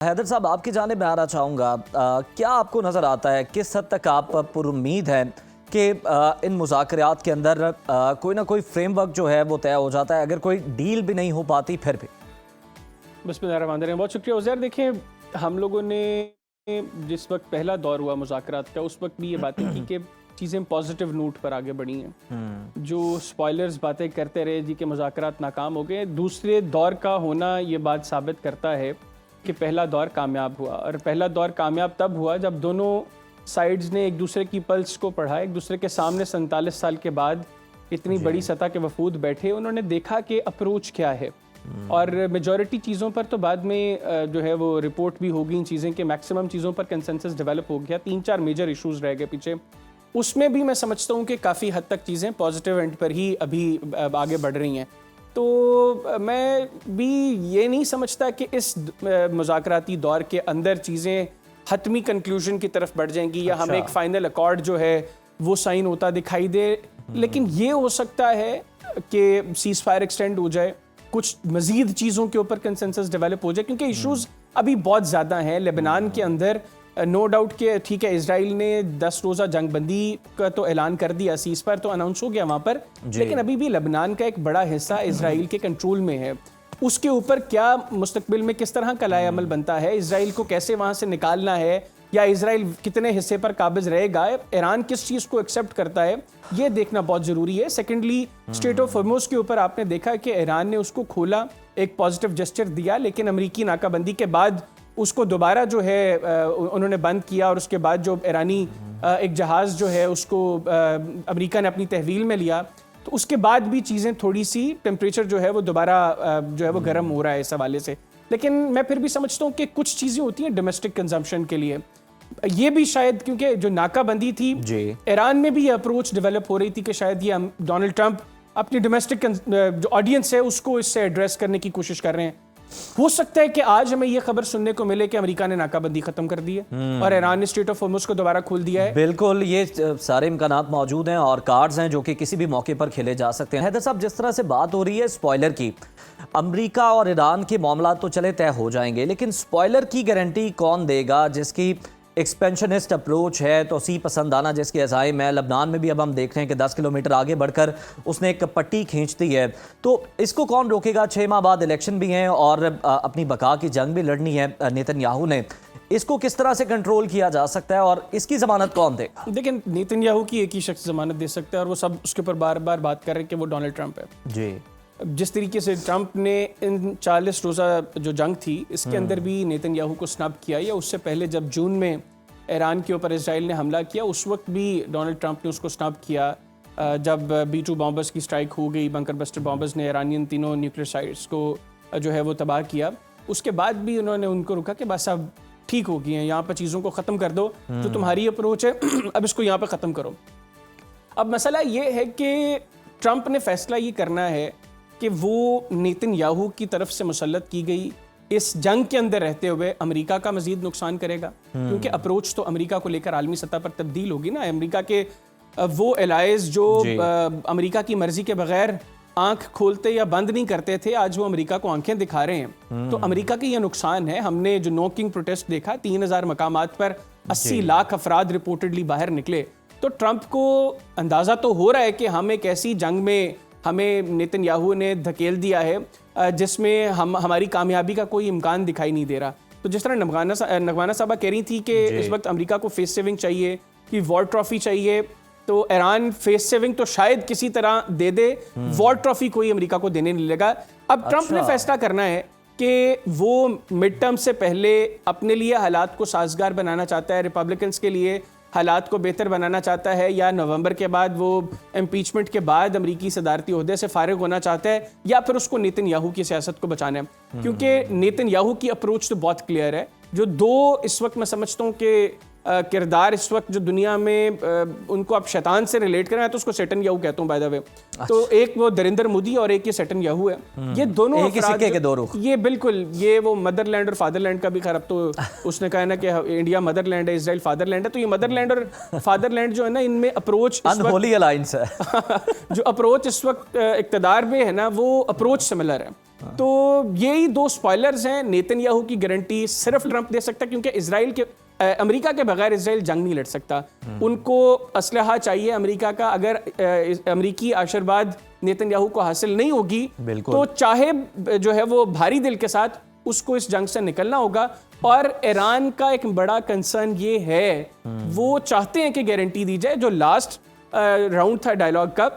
हैदर साहब, आपकी जानिब में आना चाहूँगा, क्या आपको नज़र आता है, किस हद तक आप पुरुम्मीद हैं कि इन मुज़ाकरात के अंदर कोई ना कोई फ्रेमवर्क जो है वो तय हो जाता है, अगर कोई डील भी नहीं हो पाती फिर भी? बिस्मिल्लाहिर्रहमानिर्रहीम। बहुत शुक्रिया उज़ैर। देखिए, हम लोगों ने जिस वक्त पहला दौर हुआ मुज़ाकरात का, उस वक्त भी ये बातें की कि चीज़ें पॉजिटिव नोट पर आगे बढ़ी हैं। जो स्पॉयलर्स बातें करते रहे जी के मुज़ाकरात नाकाम हो गए, दूसरे दौर का होना ये बात साबित करता है कि पहला दौर कामयाब हुआ। और पहला दौर कामयाब तब हुआ जब दोनों साइड्स ने एक दूसरे की पल्स को पढ़ा, एक दूसरे के सामने 47 साल के बाद इतनी बड़ी सतह के वफूद बैठे, उन्होंने देखा कि अप्रोच क्या है। और मेजॉरिटी चीज़ों पर तो बाद में जो है वो रिपोर्ट भी होगी इन चीज़ें के मैक्सिमम चीज़ों पर कंसेंसस डेवलप हो गया। 3-4 मेजर इश्यूज रह गए पीछे। उसमें भी मैं समझता हूँ कि काफ़ी हद तक चीज़ें पॉजिटिव एंड पर ही अभी आगे बढ़ रही हैं। तो मैं भी ये नहीं समझता कि इस मुज़ाकराती दौर के अंदर चीज़ें हतमी कंक्लूजन की तरफ बढ़ जाएंगी या हमें एक फ़ाइनल अकॉर्ड जो है वो साइन होता दिखाई दे। लेकिन ये हो सकता है कि सीज़ फायर एक्सटेंड हो जाए, कुछ मज़ीद चीज़ों के ऊपर कंसेंसस डेवलप हो जाए, क्योंकि इश्यूज़ अभी बहुत ज़्यादा हैं लेबनान के अंदर। नो डाउट कि ठीक है, इजराइल ने 10 रोज़ा जंगबंदी का तो ऐलान कर दिया, सीज़ फायर तो अनाउंस हो गया वहाँ पर, लेकिन अभी भी लेबनान का एक बड़ा हिस्सा इजराइल के कंट्रोल में है। उसके ऊपर क्या मुस्तकबिल में किस तरह का लाए अमल बनता है, इजराइल को कैसे वहाँ से निकालना है, या इजराइल कितने हिस्से पर काबिज रहेगा, ईरान किस चीज़ को एक्सेप्ट करता है, ये देखना बहुत ज़रूरी है। सेकेंडली, स्ट्रेट ऑफ हॉर्मुज़ के ऊपर आपने देखा कि ईरान ने उसको खोला, एक पॉजिटिव जेस्चर दिया, लेकिन अमरीकी नाकाबंदी के बाद उसको दोबारा जो है उन्होंने बंद किया। और उसके बाद जो ईरानी एक जहाज़ जो है उसको अमेरिका ने अपनी तहवील में लिया, तो उसके बाद भी चीज़ें थोड़ी सी टेम्परेचर जो है वो दोबारा जो है वो गर्म हो रहा है इस हवाले से। लेकिन मैं फिर भी समझता हूँ कि कुछ चीज़ें होती हैं डोमेस्टिक कंजम्पशन के लिए, ये भी शायद क्योंकि जो नाकाबंदी थी ईरान में भी ये अप्रोच डेवलप हो रही थी कि शायद ये डोनाल्ड ट्रंप अपनी डोमेस्टिक जो ऑडियंस है उसको इससे एड्रेस करने की कोशिश कर रहे हैं। हो सकता है कि आज हमें यह खबर सुनने को मिले कि अमेरिका ने नाकाबंदी खत्म कर दी है और ईरान ने स्ट्रेट ऑफ हॉर्मुज़ को दोबारा खोल दिया है। बिल्कुल, ये सारे इम्कानात मौजूद हैं और कार्ड्स हैं जो कि किसी भी मौके पर खेले जा सकते हैं। हैदर साहब, जिस तरह से बात हो रही है स्पॉयलर की, अमेरिका और ईरान के मामला तो चले तय हो जाएंगे, लेकिन स्पॉयलर की गारंटी कौन देगा जिसकी एक्सपेंशनिस्ट अप्रोच है, तोसी पसंदाना जिसके अज़ाइम है। लबनान में भी अब हम देख रहे हैं कि 10 किलोमीटर आगे बढ़कर उसने एक पट्टी खींच दी है, तो इसको कौन रोकेगा? 6 माह बाद इलेक्शन भी हैं और अपनी बका की जंग भी लड़नी है नेतन्याहू ने। इसको किस तरह से कंट्रोल किया जा सकता है और इसकी ज़मानत कौन देगा? लेकिन नेतन्याहू की एक ही शख्स ज़मानत दे सकता है और वो सब उसके ऊपर बार बार बात कर रहे हैं कि वो डोनाल्ड ट्रंप है जी। जिस तरीके से ट्रंप ने इन 40 रोज़ा जो जंग थी इसके अंदर भी नेतन्याहू को स्नब किया, या उससे पहले जब जून में ईरान के ऊपर इजराइल ने हमला किया उस वक्त भी डोनाल्ड ट्रंप ने उसको स्नब किया। जब B-2 बॉम्बर्स की स्ट्राइक हो गई, बंकर बस्टर बॉम्बर्स ने ईरानियन तीनों न्यूक्लियर साइट्स को जो है वो तबाह किया, उसके बाद भी उन्होंने उनको रुका कि बस अब ठीक हो गई हैं, यहाँ पर चीज़ों को ख़त्म कर दो, जो तुम्हारी अप्रोच है अब इसको यहाँ पर ख़त्म करो। अब मसला ये है कि ट्रंप ने फैसला ये करना है कि वो नेतन्याहू की तरफ से मुसल्लत की गई इस जंग के अंदर रहते हुए अमेरिका का मजीद नुकसान करेगा, क्योंकि अप्रोच तो अमेरिका को लेकर आलमी सतह पर तब्दील होगी ना। अमेरिका के वो एलाइज जो अमेरिका की मर्जी के बगैर आंख खोलते या बंद नहीं करते थे, आज वो अमेरिका को आंखें दिखा रहे हैं। तो अमेरिका का ये नुकसान है। हमने जो नो किंग प्रोटेस्ट देखा, 3000 मकामात पर 80 लाख अफराद रिपोर्टेडली बाहर निकले, तो ट्रंप को अंदाज़ा तो हो रहा है कि हम एक ऐसी जंग में हमें नेतन्याहू ने धकेल दिया है जिसमें हमारी कामयाबी का कोई इम्कान दिखाई नहीं दे रहा। तो जिस तरह नगवाना साहबा कह रही थी कि इस वक्त अमेरिका को फेस सेविंग चाहिए, कि वॉर ट्रॉफी चाहिए, तो ईरान फेस सेविंग तो शायद किसी तरह दे दे, वॉर ट्रॉफी कोई अमेरिका को देने नहीं लगा। अब ट्रंप ने फैसला करना है कि वो मिड टर्म से पहले अपने लिए हालात को साजगार बनाना चाहता है, रिपब्लिकन्स के लिए हालात को बेहतर बनाना चाहता है, या नवंबर के बाद वो इम्पीचमेंट के बाद अमरीकी सदारती ओहदे से फारिग होना चाहता है, या फिर उसको नेतन्याहू की सियासत को बचाना है। क्योंकि नेतन्याहू की अप्रोच तो बहुत क्लियर है। जो दो इस वक्त मैं समझता हूँ कि किरदार इस वक्त जो दुनिया में उनको आप शैतान से रिलेट करें, तो उसको सेटन याहू कहता हूँ बाय द वे। तो एक वो नरेंद्र मोदी और एक ये सेटन याहू है। ये दोनों एक ही सिक्के के दो रुख। ये बिल्कुल, ये वो मदरलैंड और फादरलैंड का भी खैर अब तो उसने कहा ना कि इंडिया मदरलैंड है, इजराइल फादरलैंड है। तो ये मदरलैंड और फादरलैंड जो है ना, इनमें अप्रोच अनहोली अलायंस है जो अप्रोच इस वक्त इक्तदार में है ना, वो अप्रोच सिमिलर है। तो यही दो स्पॉयलर्स हैं। नेतन्याहू की गारंटी सिर्फ ट्रंप दे सकता है, क्योंकि अमेरिका के बगैर इजराइल जंग नहीं लड़ सकता। उनको असलहा चाहिए अमेरिका का। अगर अमेरिकी आशीर्वाद नेतन्याहू को हासिल नहीं होगी तो चाहे जो है वो भारी दिल के साथ उसको इस जंग से निकलना होगा। और ईरान का एक बड़ा कंसर्न ये है, वो चाहते हैं कि गारंटी दी जाए। जो लास्ट राउंड था डायलॉग का,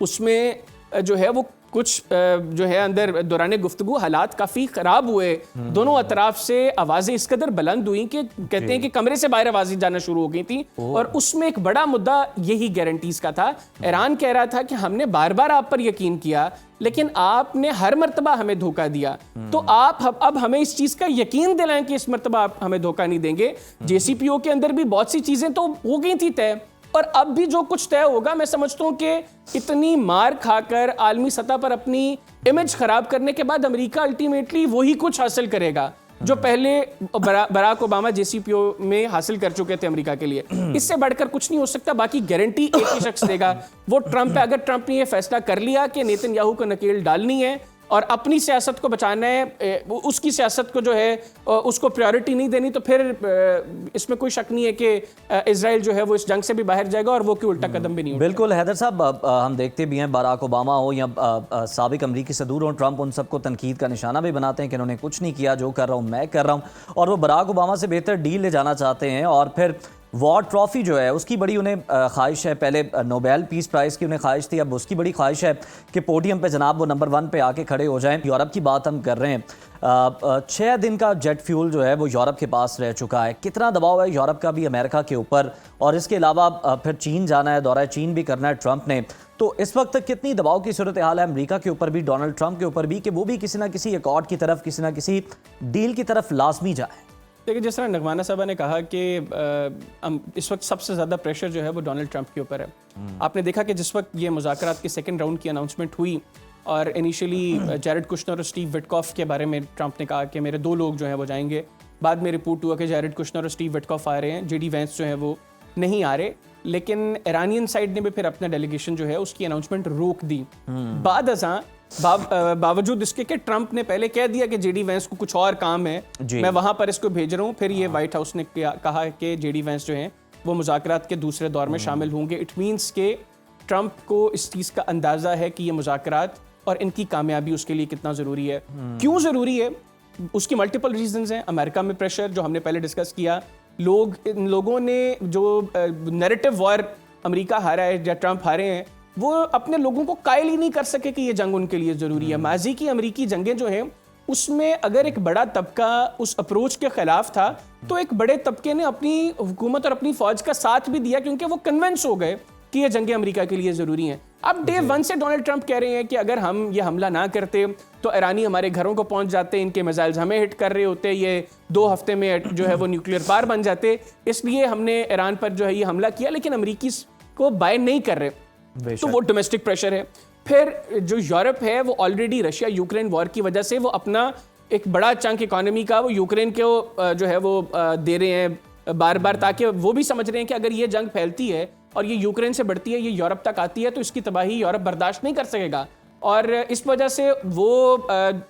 उसमें जो है वो कुछ जो है अंदर दौरान गुफ्तगू हालात काफ़ी ख़राब हुए। दोनों अतराफ से आवाज़ें इस कदर बुलंद हुई कि कहते हैं कि कमरे से बाहर आवाज़ें जाना शुरू हो गई थी। और उसमें एक बड़ा मुद्दा यही गारंटीज़ का था। ईरान कह रहा था कि हमने बार बार आप पर यकीन किया, लेकिन आपने हर मर्तबा हमें धोखा दिया, तो आप अब हमें इस चीज़ का यकीन दिलाएं कि इस मर्तबा आप हमें धोखा नहीं देंगे। JCPOA के अंदर भी बहुत सी चीज़ें तो हो गई थी तय, और अब भी जो कुछ तय होगा, मैं समझता हूं कि इतनी मार खाकर आलमी सतह पर अपनी इमेज खराब करने के बाद अमेरिका अल्टीमेटली वही कुछ हासिल करेगा जो पहले बराक ओबामा JCPOA में हासिल कर चुके थे अमेरिका के लिए। इससे बढ़कर कुछ नहीं हो सकता। बाकी गारंटी एक ही शख्स देगा, वो ट्रंप है। अगर ट्रंप ने यह फैसला कर लिया कि नेतन्याहू को नकेल डालनी है और अपनी सियासत को बचाना है, उसकी सियासत को जो है उसको प्रायोरिटी नहीं देनी, तो फिर इसमें कोई शक नहीं है कि इजराइल जो है वो इस जंग से भी बाहर जाएगा और वो कोई उल्टा कदम भी नहीं उठाएगा। बिल्कुल हैदर साहब, हम देखते भी हैं बराक ओबामा हो या साबिक अमरीकी सदूर हो, ट्रंप उन सबको तनकीद का निशाना भी बनाते हैं कि इन्होंने कुछ नहीं किया, जो कर रहा हूँ मैं कर रहा हूँ। और वो बराक ओबामा से बेहतर डील ले जाना चाहते हैं। और फिर वॉर ट्रॉफी जो है उसकी बड़ी उन्हें ख्वाहिश है। पहले नोबेल पीस प्राइज़ की उन्हें ख्वाहिश थी, अब उसकी बड़ी ख्वाहिश है कि पोडियम पे जनाब वो नंबर 1 पे आके खड़े हो जाएं। यूरोप की बात हम कर रहे हैं, 6 दिन का जेट फ्यूल जो है वो यूरोप के पास रह चुका है। कितना दबाव है यूरोप का भी अमेरिका के ऊपर, और इसके अलावा फिर चीन जाना है, दौरा चीन भी करना है ट्रंप ने। तो इस वक्त कितनी दबाव की सूरत हाल है अमेरिका के ऊपर भी, डोनाल्ड ट्रंप के ऊपर भी, कि वो भी किसी ना किसी एकॉर्ड की तरफ, किसी ना किसी डील की तरफ लाजमी जाए? देखिए, जिस तरह नगमाना साहबा ने कहा कि इस वक्त सबसे ज़्यादा प्रेशर जो है वो डोनाल्ड ट्रंप के ऊपर है। आपने देखा कि जिस वक्त ये मुज़ाकरात के सेकंड राउंड की अनाउंसमेंट हुई और इनिशियली जैरेड कुशनर और स्टीव विटकॉफ के बारे में ट्रंप ने कहा कि मेरे 2 लोग जो हैं वो जाएंगे। बाद में रिपोर्ट हुआ कि जैरेड कुशनर और स्टीव विटकॉफ आ रहे हैं, JD वैंस जो है वो नहीं आ रहे। लेकिन ईरानियन साइड ने भी फिर अपना डेलीगेशन जो है उसकी अनाउंसमेंट रोक दी। बाद अज़ां बावजूद इसके कि ट्रंप ने पहले कह दिया कि JD वैंस को कुछ और काम है, मैं वहां पर इसको भेज रहा हूं। फिर ये व्हाइट हाउस ने कहा कि JD वैंस जो हैं वो मुज़ाकरात के दूसरे दौर में शामिल होंगे। इट मीन्स के ट्रंप को इस चीज़ का अंदाज़ा है कि ये मुज़ाकरात और इनकी कामयाबी उसके लिए कितना ज़रूरी है। क्यों ज़रूरी है, उसकी मल्टीपल रीजंस हैं। अमेरिका में प्रेशर जो हमने पहले डिस्कस किया, इन लोगों ने जो नैरेटिव वॉर अमेरिका हारा है या ट्रंप हारे हैं, वो अपने लोगों को कायल ही नहीं कर सके कि ये जंग उनके लिए ज़रूरी है। माजी की अमेरिकी जंगें जो हैं उसमें अगर एक बड़ा तबका उस अप्रोच के खिलाफ था, तो एक बड़े तबके ने अपनी हुकूमत और अपनी फौज का साथ भी दिया, क्योंकि वो कन्विंस हो गए कि ये जंगें अमेरिका के लिए ज़रूरी हैं। अब डे 1 से डोनाल्ड ट्रंप कह रहे हैं कि अगर हम ये हमला ना करते तो ईरानी हमारे घरों को पहुंच जाते, इनके मिसाइल्स हमें हिट कर रहे होते, ये 2 हफ्ते में जो है वो न्यूक्लियर पार बन जाते, इसलिए हमने ईरान पर जो है ये हमला किया। लेकिन अमेरिकी को बाय नहीं कर रहे, तो वो डोमेस्टिक प्रेशर है। फिर जो यूरोप है वो ऑलरेडी रशिया यूक्रेन वॉर की वजह से वो अपना एक बड़ा चंक इकोनॉमी का वो यूक्रेन को जो है वो दे रहे हैं बार बार, ताकि वो भी समझ रहे हैं कि अगर ये जंग फैलती है और ये यूक्रेन से बढ़ती है, ये यूरोप तक आती है, तो इसकी तबाही यूरोप बर्दाश्त नहीं कर सकेगा। और इस वजह से वो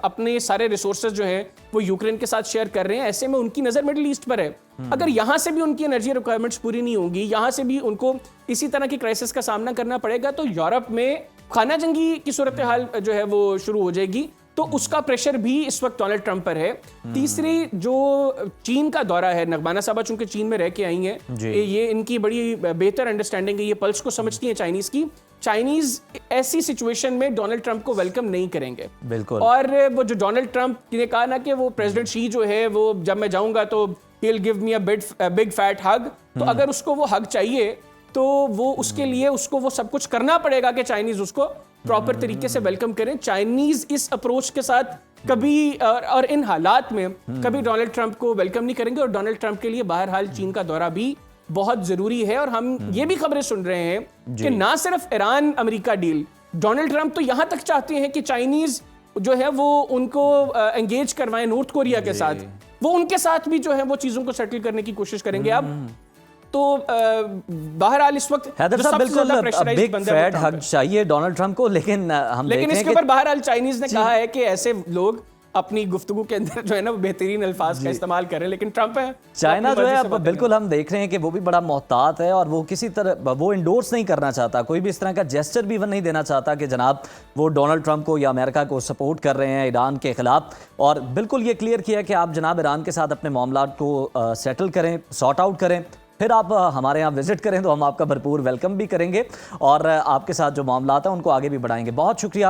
अपने सारे रिसोर्सेज जो हैं वो यूक्रेन के साथ शेयर कर रहे हैं। ऐसे में उनकी नज़र मिडिल ईस्ट पर है। अगर यहाँ से भी उनकी एनर्जी रिक्वायरमेंट्स पूरी नहीं होंगी, यहाँ से भी उनको इसी तरह की क्राइसिस का सामना करना पड़ेगा, तो यूरोप में खाना जंगी की सूरत हाल जो है वो शुरू हो जाएगी। तो उसका प्रेशर भी इस वक्त डोनाल्ड ट्रंप पर है। तीसरी जो चीन का दौरा है, नगमाना साहबा चूंकि चीन में रह के आई हैं, ये इनकी बड़ी बेहतर अंडरस्टैंडिंग है, ये पल्स को समझती हैं चाइनीज की। चाइनीज ऐसी सिचुएशन में डोनाल्ड ट्रंप को वेलकम नहीं करेंगे। बिल्कुल। और वो जो डोनाल्ड ट्रंप ने कहा ना कि वो प्रेसिडेंट शी जो है वो जब मैं जाऊंगा तो he will give me a big fat hug, तो अगर उसको वो हग चाहिए तो वो उसके लिए उसको वो सब कुछ करना पड़ेगा कि चाइनीज उसको प्रॉपर तरीके से वेलकम करें। चाइनीज इस अप्रोच के साथ कभी और इन हालात में कभी डोनाल्ड ट्रंप को वेलकम नहीं करेंगे। और डोनाल्ड ट्रंप के लिए बहरहाल चीन का दौरा भी बहुत जरूरी है। और हम ये भी खबरें सुन रहे हैं कि ना सिर्फ Iran America deal, Donald Trump तो यहां तक चाहते हैं कि चाइनीज जो है वो उनको एंगेज करवाएं नॉर्थ कोरिया के साथ, वो उनके साथ भी जो है वो चीजों को सेटल करने की कोशिश करेंगे। अब तो बहरहाल इस वक्त हैदर जो साहब सबसे ज्यादा बिल्कुल pressurized बिग बंदा है वो फैट ट्रंप हग है। चाहिए डोनाल्ड ट्रंप को, लेकिन हम लेकिन देख रहे इसके हैं ऊपर कि बहरहाल चाइनीज ने कहा है कि ऐसे लोग अपनी गुफ्तगू के अंदर जो है ना वो बेहतरीन अल्फाज का इस्तेमाल कर रहे हैं, लेकिन ट्रंप है चाइना अपनी जो है मर्जी से अब बातें बिल्कुल हम देख रहे हैं कि वो भी बड़ा मोहतात है और वो किसी तरह वो इंडोर्स नहीं करना चाहता, कोई भी इस तरह का जेस्चर भी इवन नहीं देना चाहता कि जनाब वो डोनाल्ड ट्रंप को या अमेरिका को सपोर्ट कर रहे हैं ईरान के खिलाफ। और बिल्कुल ये क्लियर किया कि आप जनाब ईरान के साथ अपने मामलात को सेटल करें, सॉर्ट आउट करें, फिर आप हमारे यहाँ विजिट करें तो हम आपका भरपूर वेलकम भी करेंगे और आपके साथ जो मामलात हैं उनको आगे भी बढ़ाएंगे। बहुत शुक्रिया